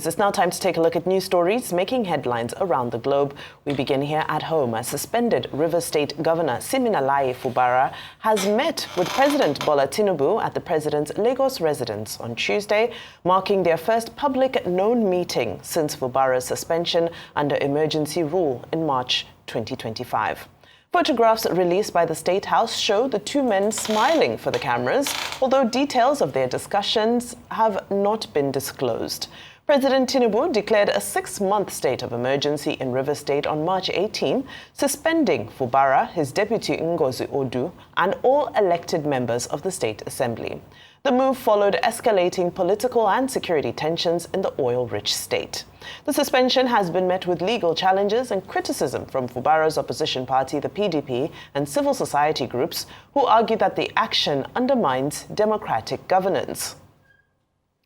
It's now time to take a look at news stories making headlines around the globe. We begin here at home. A suspended Rivers State Governor Siminalayi Fubara has met with President Bola Tinubu at the president's Lagos residence on Tuesday, marking their first public known meeting since Fubara's suspension under emergency rule in March 2025. Photographs released by the State House show the two men smiling for the cameras, although details of their discussions have not been disclosed. President Tinubu declared a 6-month state of emergency in Rivers State on March 18, suspending Fubara, his deputy Ngozi Odu, and all elected members of the State Assembly. The move followed escalating political and security tensions in the oil-rich state. The suspension has been met with legal challenges and criticism from Fubara's opposition party, the PDP, and civil society groups, who argue that the action undermines democratic governance.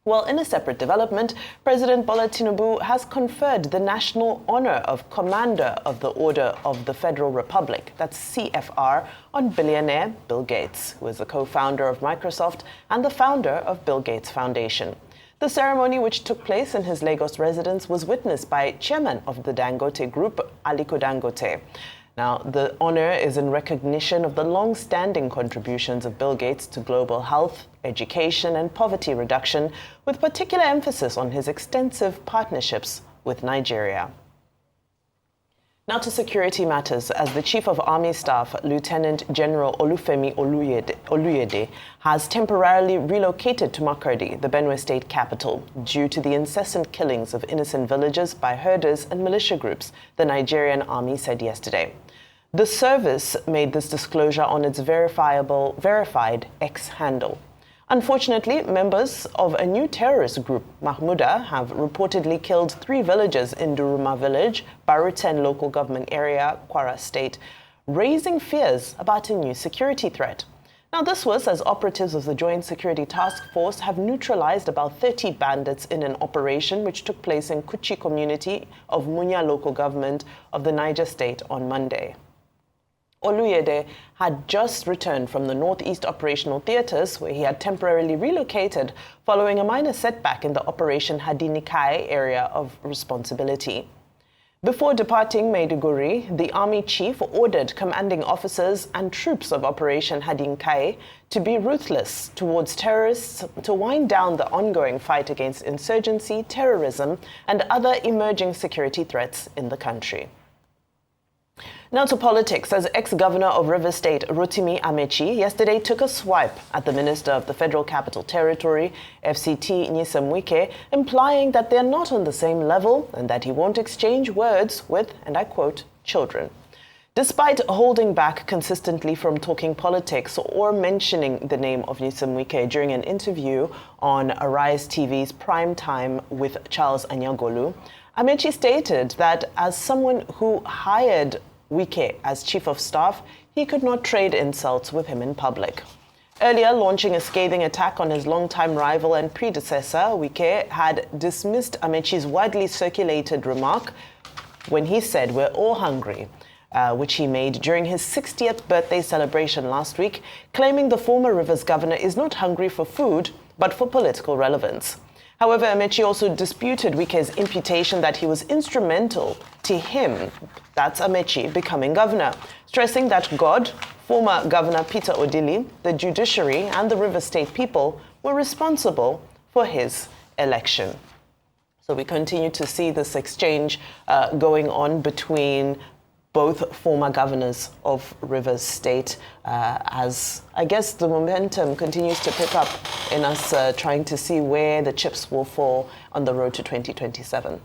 Well, in a separate development, President Bola Tinubu has conferred the national honor of Commander of the Order of the Federal Republic, that's CFR, on billionaire Bill Gates, who is the co-founder of Microsoft and the founder of Bill Gates Foundation. The ceremony, which took place in his Lagos residence, was witnessed by chairman of the Dangote Group, Aliko Dangote. Now, the honor is in recognition of the long-standing contributions of Bill Gates to global health, education, and poverty reduction, with particular emphasis on his extensive partnerships with Nigeria. Now to security matters, as the Chief of Army Staff, Lieutenant General Olufemi Oluyede, has temporarily relocated to Makurdi, the Benue State capital, due to the incessant killings of innocent villagers by herders and militia groups, the Nigerian army said yesterday. The service made this disclosure on its verified X handle. Unfortunately, members of a new terrorist group, Mahmuda, have reportedly killed 3 villagers in Duruma village, Baruten local government area, Kwara State, raising fears about a new security threat. Now, this was as operatives of the Joint Security Task Force have neutralized about 30 bandits in an operation which took place in Kuchi community of Munya local government of the Niger State on Monday. Oluyede had just returned from the Northeast Operational Theatres, where he had temporarily relocated following a minor setback in the Operation Hadinikai area of responsibility. Before departing Maiduguri, the Army Chief ordered commanding officers and troops of Operation Hadinikai to be ruthless towards terrorists to wind down the ongoing fight against insurgency, terrorism, and other emerging security threats in the country. Now to politics, as ex-governor of Rivers State, Rotimi Amaechi, yesterday took a swipe at the Minister of the Federal Capital Territory, FCT Wike, implying that they're not on the same level and that he won't exchange words with, and I quote, children. Despite holding back consistently from talking politics or mentioning the name of Wike during an interview on Arise TV's Prime Time with Charles Anyagolu, Amaechi stated that as someone who hired Wike as chief of staff, he could not trade insults with him in public. Earlier, launching a scathing attack on his longtime rival and predecessor, Wike had dismissed Amaechi's widely circulated remark when he said, "We're all hungry," which he made during his 60th birthday celebration last week, claiming the former Rivers governor is not hungry for food, but for political relevance. However, Amaechi also disputed Wike's imputation that he was instrumental to him, that's Amaechi, becoming governor, stressing that God, former Governor Peter Odili, the judiciary, and the Rivers State people were responsible for his election. So we continue to see this exchange going on between both former governors of Rivers State, as I guess the momentum continues to pick up in us trying to see where the chips will fall on the road to 2027.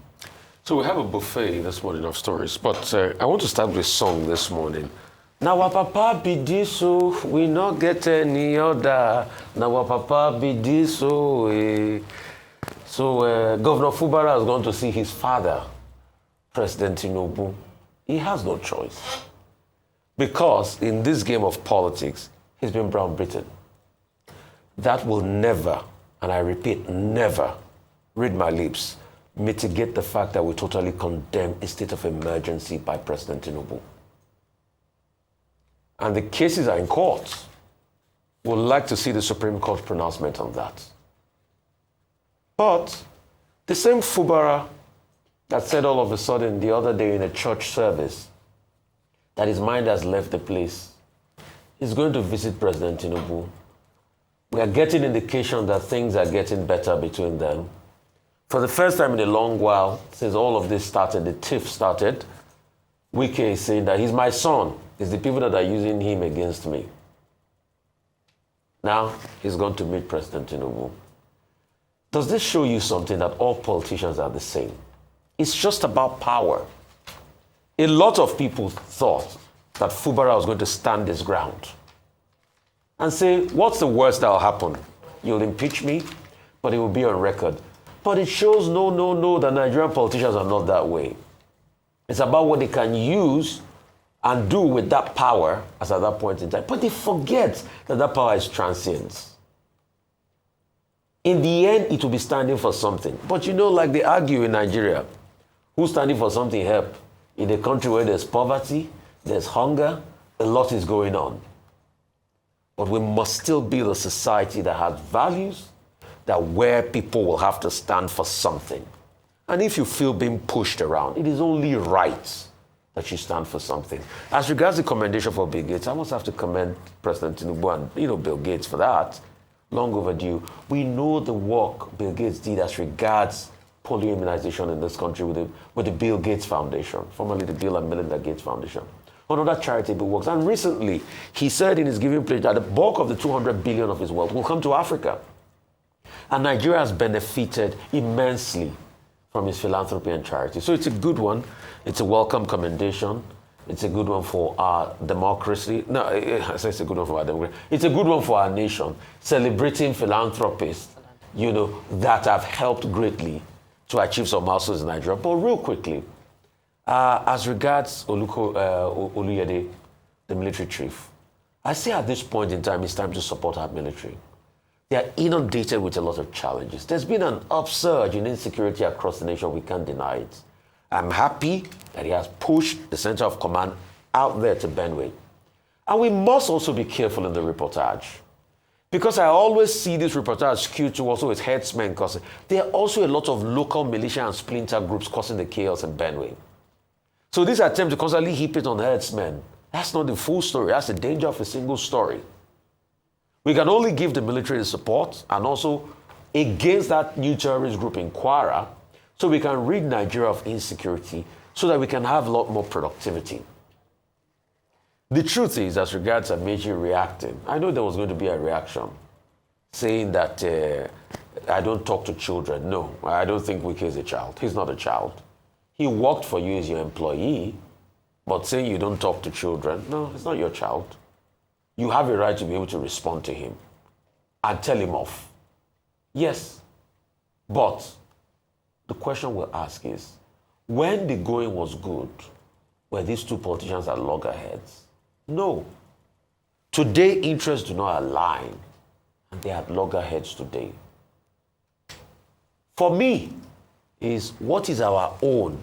So we have a buffet this morning of stories, but I want to start with a song this morning. Now our papa be this, so we not get any other. Now our papa be this, so Governor Fubara has gone to see his father, President Tinubu. He has no choice. Because in this game of politics, he's been brown-bitten. That will never, and I repeat, never, read my lips, mitigate the fact that we totally condemn a state of emergency by President Tinubu. And the cases are in court. We'd like to see the Supreme Court pronouncement on that. But The same Fubara that said all of a sudden the other day in a church service that his mind has left the place is going to visit President Tinubu. We are getting indication that things are getting better between them. For the first time in a long while, since all of this started, the tiff started, Wike is saying that he's my son. It's the people that are using him against me. Now, he's going to meet President Tinubu. Does this show you something that all politicians are the same? It's just about power. A lot of people thought that Fubara was going to stand his ground and say, what's the worst that will happen? You'll impeach me, but it will be on record. But it shows no, that Nigerian politicians are not that way. It's about what they can use and do with that power as at that point in time. But they forget that that power is transient. In the end, it will be standing for something. But you know, like they argue in Nigeria, who's standing for something help? In a country where there's poverty, there's hunger, a lot is going on. But we must still build a society that has values, that where people will have to stand for something. And if you feel being pushed around, it is only right that you stand for something. As regards the commendation for Bill Gates, I must have to commend President Tinubu and Bill Gates for that. Long overdue. We know the work Bill Gates did as regards polio immunization in this country with the Bill Gates Foundation, formerly the Bill and Melinda Gates Foundation, on other charitable works. And recently, he said in his giving pledge that the bulk of the 200 billion of his wealth will come to Africa. And Nigeria has benefited immensely from his philanthropy and charity. So it's a good one. It's a welcome commendation. It's a good one for our democracy. No, I say it's a good one for our democracy. It's a good one for our nation, celebrating philanthropists, that have helped greatly to achieve some milestones in Nigeria. But real quickly, as regards Oluyede, the military chief, I say at this point in time, it's time to support our military. They are inundated with a lot of challenges. There's been an upsurge in insecurity across the nation. We can't deny it. I'm happy that he has pushed the center of command out there to Benue. And we must also be careful in the reportage. Because I always see this reportage skewed to also its headsmen causing. There are also a lot of local militia and splinter groups causing the chaos in Benue. So this attempt to constantly heap it on headsmen, that's not the full story. That's the danger of a single story. We can only give the military the support and also against that new terrorist group in Kwara so we can rid Nigeria of insecurity so that we can have a lot more productivity. The truth is, as regards Amaechi reacting, I know there was going to be a reaction saying that I don't talk to children. No, I don't think Wike is a child. He's not a child. He worked for you as your employee, but saying you don't talk to children, no, it's not your child. You have a right to be able to respond to him and tell him off. Yes, but the question we'll ask is, when the going was good, were these two politicians at loggerheads? No. Today, interests do not align, and they are at loggerheads today. For me, is what is our own,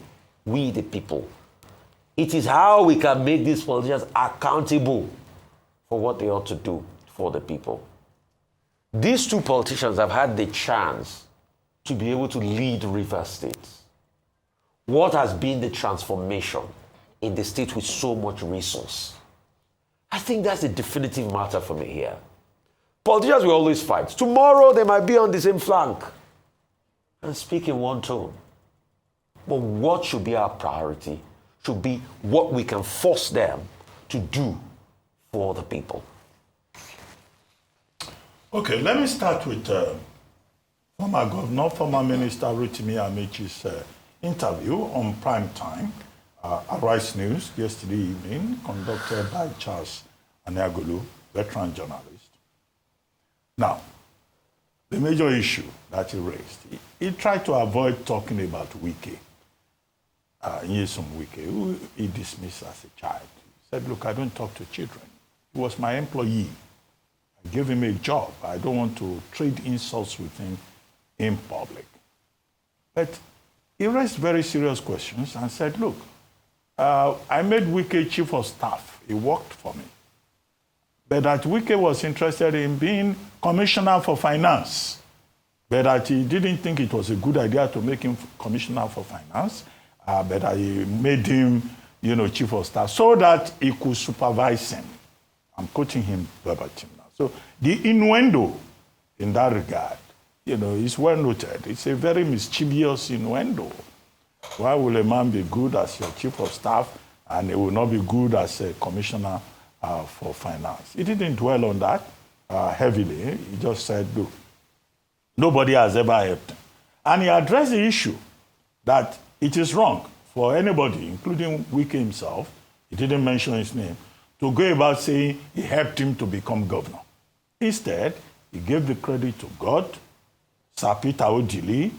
we the people. It is how we can make these politicians accountable for what they ought to do for the people. These two politicians have had the chance to be able to lead River State. What has been the transformation in the state with so much resource? I think that's a definitive matter for me here. Politicians will always fight. Tomorrow they might be on the same flank and speak in one tone. But what should be our priority should be what we can force them to do for the people. Okay, let me start with former Governor, former Minister Rotimi Amaechi's interview on prime time, Arise News, yesterday evening, conducted by Charles Aniagolu, veteran journalist. Now, the major issue that he raised, he tried to avoid talking about Wike, Nyesom Wike, who he dismissed as a child. He said, look, I don't talk to children. He was my employee. I gave him a job. I don't want to trade insults with him in public. But he raised very serious questions and said, look, I made Wike chief of staff. He worked for me. But that Wike was interested in being commissioner for finance but that he didn't think it was a good idea to make him commissioner for finance, but that he made him, chief of staff so that he could supervise him. I'm quoting him verbatim now. So the innuendo in that regard, is well noted. It's a very mischievous innuendo. Why will a man be good as your chief of staff and he will not be good as a commissioner for finance? He didn't dwell on that heavily. He just said, look, nobody has ever helped him. And he addressed the issue that it is wrong for anybody, including Wike himself, he didn't mention his name, to go about saying he helped him to become governor. Instead, he gave the credit to God, Sir Peter Odili,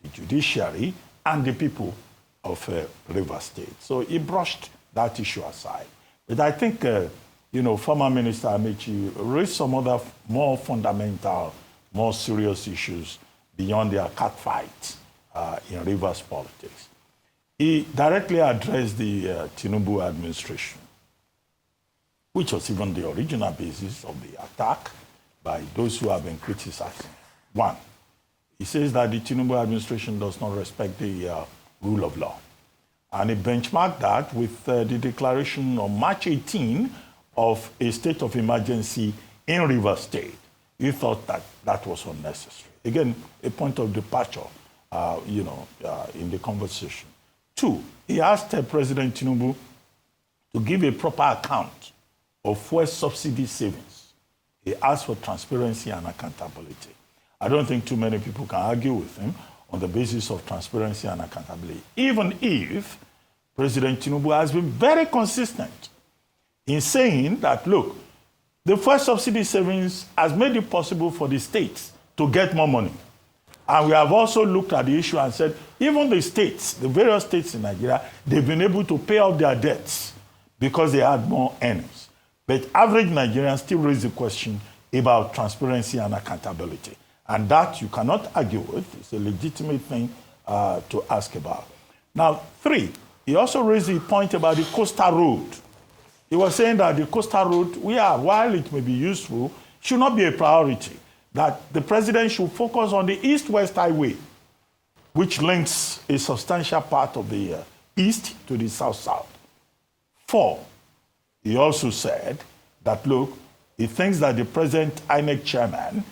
the judiciary, and the people of Rivers State. So he brushed that issue aside. But I think, former Minister Amaechi raised some other more fundamental, more serious issues beyond their catfight in Rivers politics. He directly addressed the Tinubu administration, which was even the original basis of the attack by those who have been criticizing. One, he says that the Tinubu administration does not respect the rule of law. And he benchmarked that with the declaration on March 18 of a state of emergency in Rivers State. He thought that that was unnecessary. Again, a point of departure, in the conversation. Two, he asked President Tinubu to give a proper account of fuel subsidy savings. He asked for transparency and accountability. I don't think too many people can argue with him on the basis of transparency and accountability, even if President Tinubu has been very consistent in saying that, look, the fuel subsidy savings has made it possible for the states to get more money. And we have also looked at the issue and said, even the states, the various states in Nigeria, they've been able to pay off their debts because they had more earnings. But average Nigerians still raise the question about transparency and accountability. And that you cannot argue with. It's a legitimate thing to ask about. Now, three, he also raised the point about the coastal road. He was saying that the coastal road, while it may be useful, should not be a priority. That the president should focus on the East-West Highway, which links a substantial part of the East to the South-South. Four, he also said that, look, he thinks that the present INEC chairman,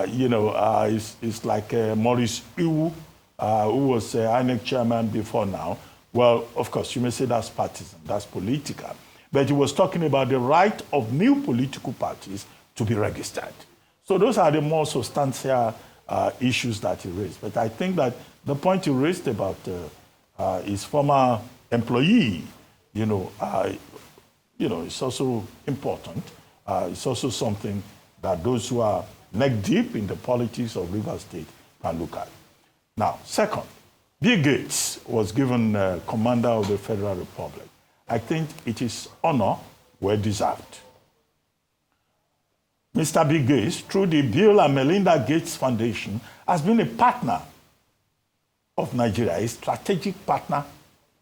is like Maurice Iwu, who was INEC chairman before now. Well, of course, you may say that's partisan, that's political. But he was talking about the right of new political parties to be registered. So those are the more substantial issues that he raised. But I think that the point he raised about his former employee, it's also important. It's also something that those who are neck deep in the politics of Rivers State can look at. Now, second, Bill Gates was given commander of the Federal Republic. I think it is honor well deserved. Mr. Bill Gates, through the Bill and Melinda Gates Foundation, has been a partner of Nigeria, a strategic partner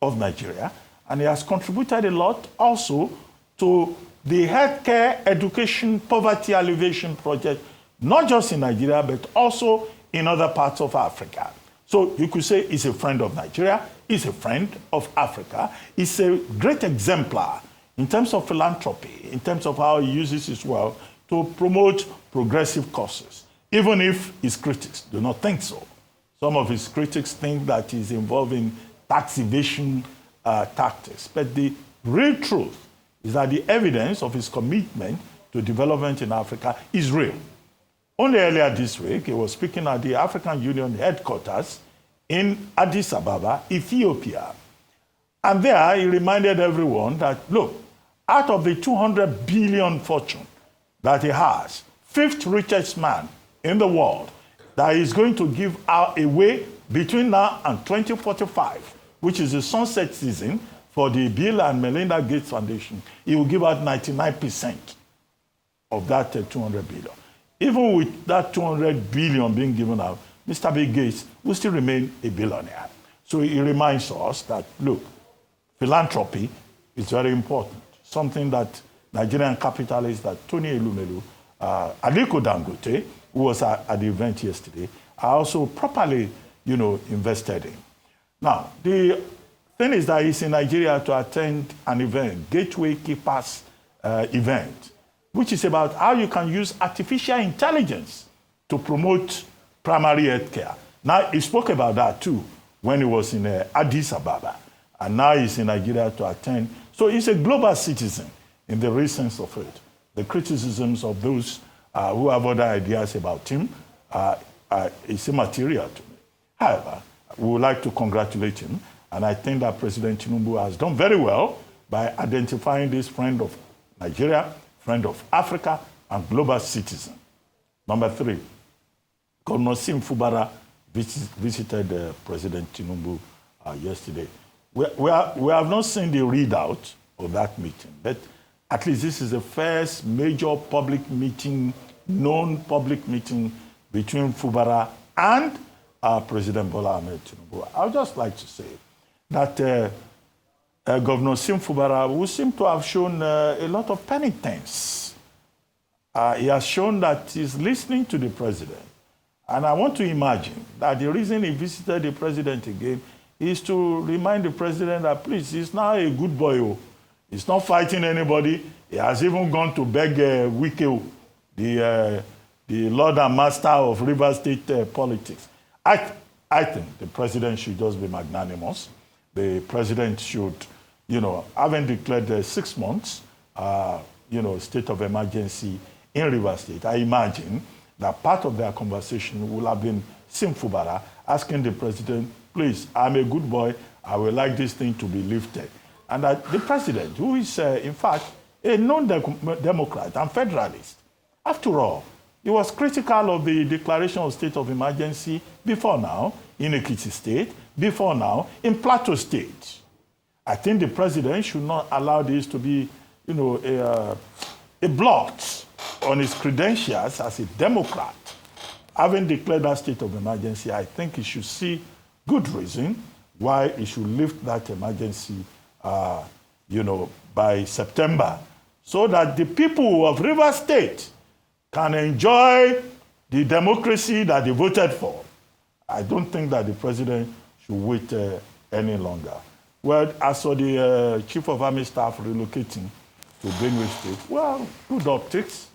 of Nigeria, and he has contributed a lot also to the healthcare, education, poverty alleviation project, not just in Nigeria, but also in other parts of Africa. So you could say he's a friend of Nigeria, he's a friend of Africa, he's a great exemplar in terms of philanthropy, in terms of how he uses his wealth to promote progressive causes, even if his critics do not think so. Some of his critics think that he's involved in tax evasion tactics. But the real truth is that the evidence of his commitment to development in Africa is real. Only earlier this week, he was speaking at the African Union headquarters in Addis Ababa, Ethiopia. And there, he reminded everyone that, look, out of the 200 billion fortune that he has, fifth richest man in the world, that he's going to give away between now and 2045, which is the sunset season for the Bill and Melinda Gates Foundation, he will give out 99% of that 200 billion. Even with that 200 billion being given out, Mr. Bill Gates will still remain a billionaire. So he reminds us that, look, philanthropy is very important. Something that Nigerian capitalists, that Tony Elumelu, Aliko Dangote, who was at the event yesterday, are also properly, invested in. Now, the thing is that he's in Nigeria to attend an event, Gateway Keepers event, which is about how you can use artificial intelligence to promote primary health care. Now, he spoke about that too when he was in Addis Ababa, and now he's in Nigeria to attend. So he's a global citizen in the real sense of it. The criticisms of those who have other ideas about him is immaterial to me. However, we would like to congratulate him, and I think that President Tinubu has done very well by identifying this friend of Nigeria, friend of Africa, and global citizen. Number 3, Governor Fubara visited President Tinubu yesterday. We have not seen the readout of that meeting, but at least this is the first major public meeting, known public meeting between Fubara and President Bola Tinubu. I would just like to say that Governor Fubara, who seemed to have shown a lot of penitence, he has shown that he's listening to the president. And I want to imagine that the reason he visited the president again is to remind the president that, please, he's now a good boy. He's not fighting anybody. He has even gone to beg Wike, the Lord and Master of River State politics. I think the president should just be magnanimous. The president should, having declared 6 months, state of emergency in River State, I imagine that part of their conversation will have been Fubara asking the president, please, I'm a good boy, I would like this thing to be lifted. And that the president, who is, in fact, a non-democrat and federalist, after all, he was critical of the declaration of state of emergency before now in Ekiti State, before now in Plateau State. I think the president should not allow this to be, a blot on his credentials as a Democrat. Having declared that state of emergency, I think he should see good reason why he should lift that emergency, by September, so that the people of River State can enjoy the democracy that they voted for. I don't think that the president should wait any longer. Well, as for the Chief of Army Staff relocating to Benue State, well, good optics.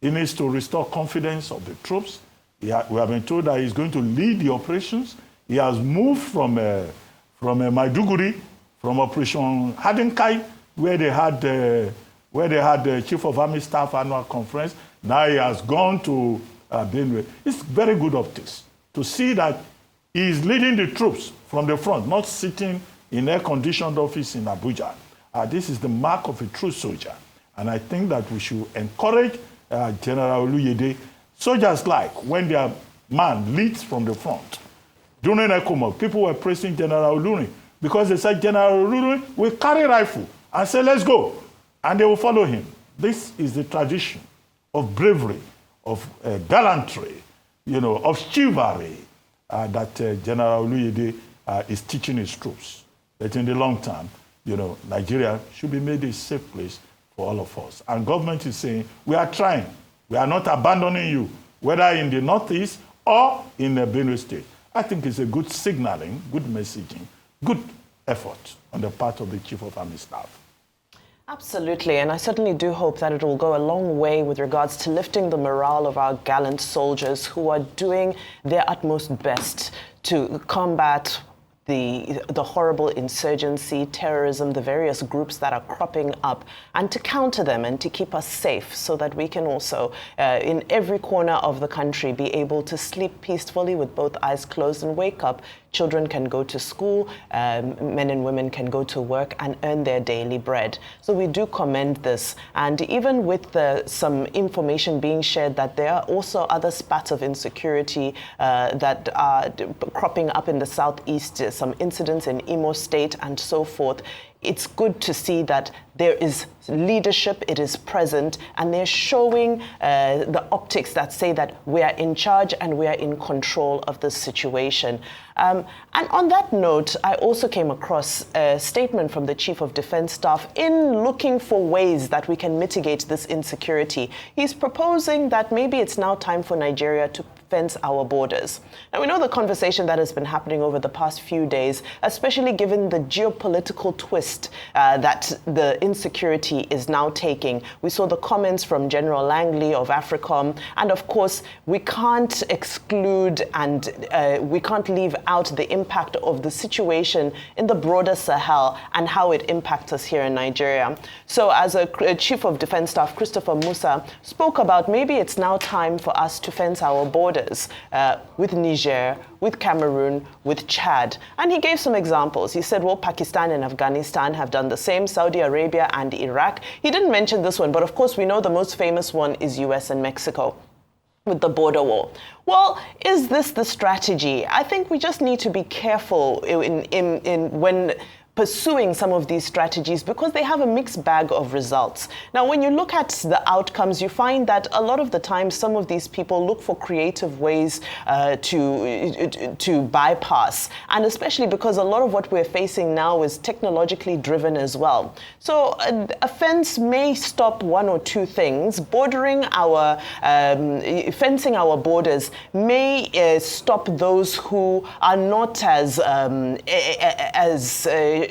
He needs to restore confidence of the troops. We have been told that he's going to lead the operations. He has moved from Maiduguri, from Operation Hadinkai, where they had the Chief of Army Staff annual conference. Now he has gone to Benue. It's very good optics to see that he is leading the troops from the front, not sitting in air-conditioned office in Abuja. This is the mark of a true soldier. And I think that we should encourage General Oluyede. Soldiers like when their man leads from the front. During ECOMOG, people were praising General Oluyede because they said General Oluyede will carry rifle and say, let's go. And they will follow him. This is the tradition of bravery, of gallantry, of chivalry that General Oluyede is teaching his troops. That in the long term, Nigeria should be made a safe place for all of us. And government is saying, we are trying. We are not abandoning you, whether in the Northeast or in the Benue State. I think it's a good signaling, good messaging, good effort on the part of the Chief of Army Staff. Absolutely, and I certainly do hope that it will go a long way with regards to lifting the morale of our gallant soldiers who are doing their utmost best to combat the horrible insurgency, terrorism, the various groups that are cropping up, and to counter them and to keep us safe so that we can also, in every corner of the country, be able to sleep peacefully with both eyes closed and wake up. Children can go to school, men and women can go to work and earn their daily bread. So we do commend this. And even with some information being shared that there are also other spats of insecurity that are cropping up in the southeast, some incidents in Imo State and so forth, it's good to see that there is leadership, it is present, and they're showing the optics that say that we are in charge and we are in control of this situation. And on that note, I also came across a statement from the Chief of Defense Staff in looking for ways that we can mitigate this insecurity. He's proposing that maybe it's now time for Nigeria to fence our borders. Now, we know the conversation that has been happening over the past few days, especially given the geopolitical twist that the insecurity is now taking. We saw the comments from General Langley of AFRICOM, and of course, we can't exclude and we can't leave out the impact of the situation in the broader Sahel and how it impacts us here in Nigeria. So as a Chief of Defense Staff, Christopher Musa, spoke about maybe it's now time for us to fence our borders with Niger, with Cameroon, with Chad. And he gave some examples. He said, well, Pakistan and Afghanistan have done the same, Saudi Arabia and Iraq. He didn't mention this one, but of course we know the most famous one is US and Mexico with the border wall. Well, is this the strategy? I think we just need to be careful when pursuing some of these strategies because they have a mixed bag of results. Now, when you look at the outcomes, you find that a lot of the time, some of these people look for creative ways to bypass, and especially because a lot of what we're facing now is technologically driven as well. So a fence may stop one or two things. Fencing our borders may stop those who are not as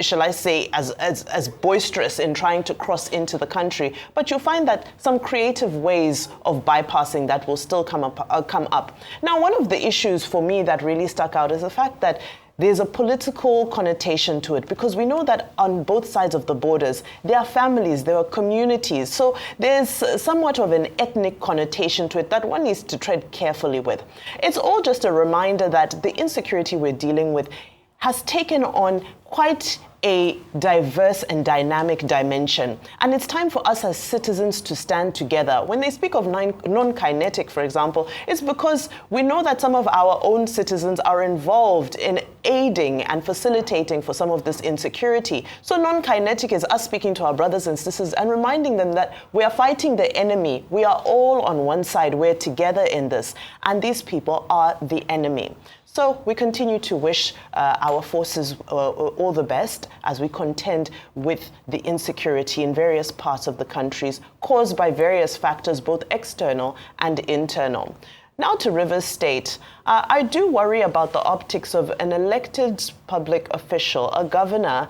shall I say, as boisterous in trying to cross into the country. But you'll find that some creative ways of bypassing that will still come up. Now, one of the issues for me that really stuck out is the fact that there's a political connotation to it, because we know that on both sides of the borders, there are families, there are communities. So there's somewhat of an ethnic connotation to it that one needs to tread carefully with. It's all just a reminder that the insecurity we're dealing with has taken on quite a diverse and dynamic dimension. And it's time for us as citizens to stand together. When they speak of non-kinetic, for example, it's because we know that some of our own citizens are involved in aiding and facilitating for some of this insecurity. So non-kinetic is us speaking to our brothers and sisters and reminding them that we are fighting the enemy. We are all on one side. We're together in this. And these people are the enemy. So we continue to wish our forces all the best as we contend with the insecurity in various parts of the countries caused by various factors, both external and internal. Now to Rivers State. I do worry about the optics of an elected public official, a governor,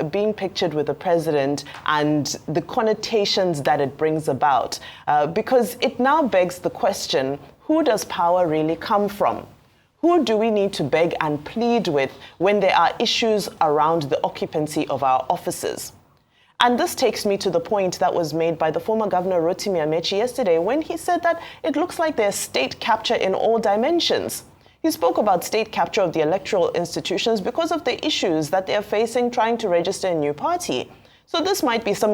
being pictured with the president and the connotations that it brings about, because it now begs the question, who does power really come from? Who do we need to beg and plead with when there are issues around the occupancy of our offices? And this takes me to the point that was made by the former governor Rotimi Amaechi yesterday when he said that it looks like there's state capture in all dimensions. He spoke about state capture of the electoral institutions because of the issues that they're facing trying to register a new party. So these may be some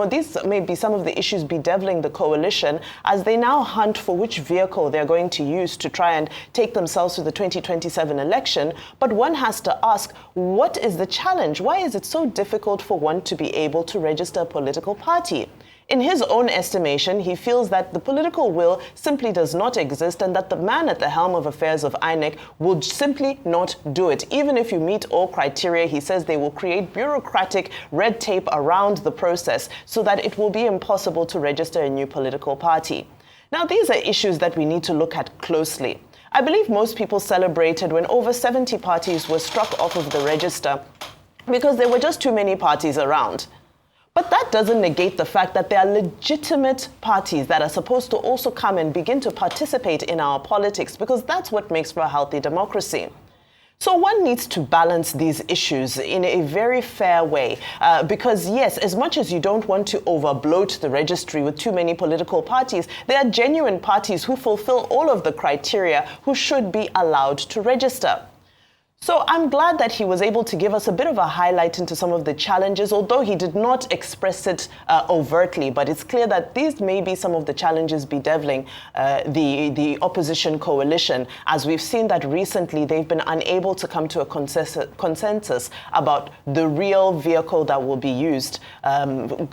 of the issues bedeviling the coalition as they now hunt for which vehicle they're going to use to try and take themselves to the 2027 election. But one has to ask, what is the challenge? Why is it so difficult for one to be able to register a political party? In his own estimation, he feels that the political will simply does not exist and that the man at the helm of affairs of INEC will simply not do it. Even if you meet all criteria, he says they will create bureaucratic red tape around the process so that it will be impossible to register a new political party. Now, these are issues that we need to look at closely. I believe most people celebrated when over 70 parties were struck off of the register because there were just too many parties around. But that doesn't negate the fact that there are legitimate parties that are supposed to also come and begin to participate in our politics, because that's what makes for a healthy democracy. So one needs to balance these issues in a very fair way, because yes, as much as you don't want to overbloat the registry with too many political parties, there are genuine parties who fulfill all of the criteria who should be allowed to register. So I'm glad that he was able to give us a bit of a highlight into some of the challenges, although he did not express it overtly. But it's clear that these may be some of the challenges bedeviling the opposition coalition, as we've seen that recently they've been unable to come to a consensus about the real vehicle that will be used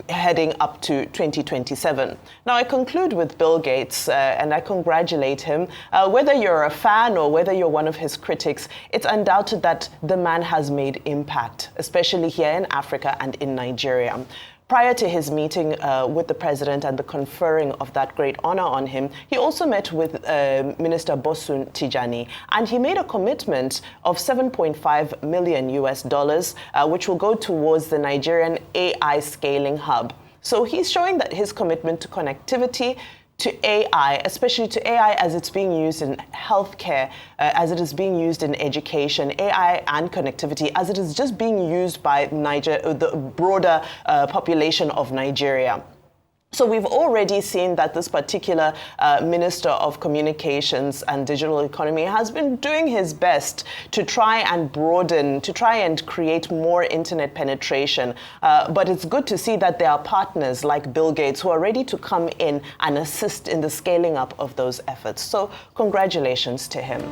heading up to 2027. Now, I conclude with Bill Gates, and I congratulate him. Whether you're a fan or whether you're one of his critics, it's undoubted that the man has made impact, especially here in Africa and in Nigeria. Prior to his meeting with the president and the conferring of that great honor on him, he also met with Minister Bosun Tijani, and he made a commitment of $7.5 million US, which will go towards the Nigerian AI scaling hub. So he's showing that his commitment to connectivity, to AI, especially to AI as it's being used in healthcare, as it is being used in education, AI and connectivity, as it is just being used by the broader population of Nigeria. So we've already seen that this particular Minister of Communications and Digital Economy has been doing his best to try and broaden, to try and create more internet penetration. But it's good to see that there are partners like Bill Gates who are ready to come in and assist in the scaling up of those efforts. So congratulations to him.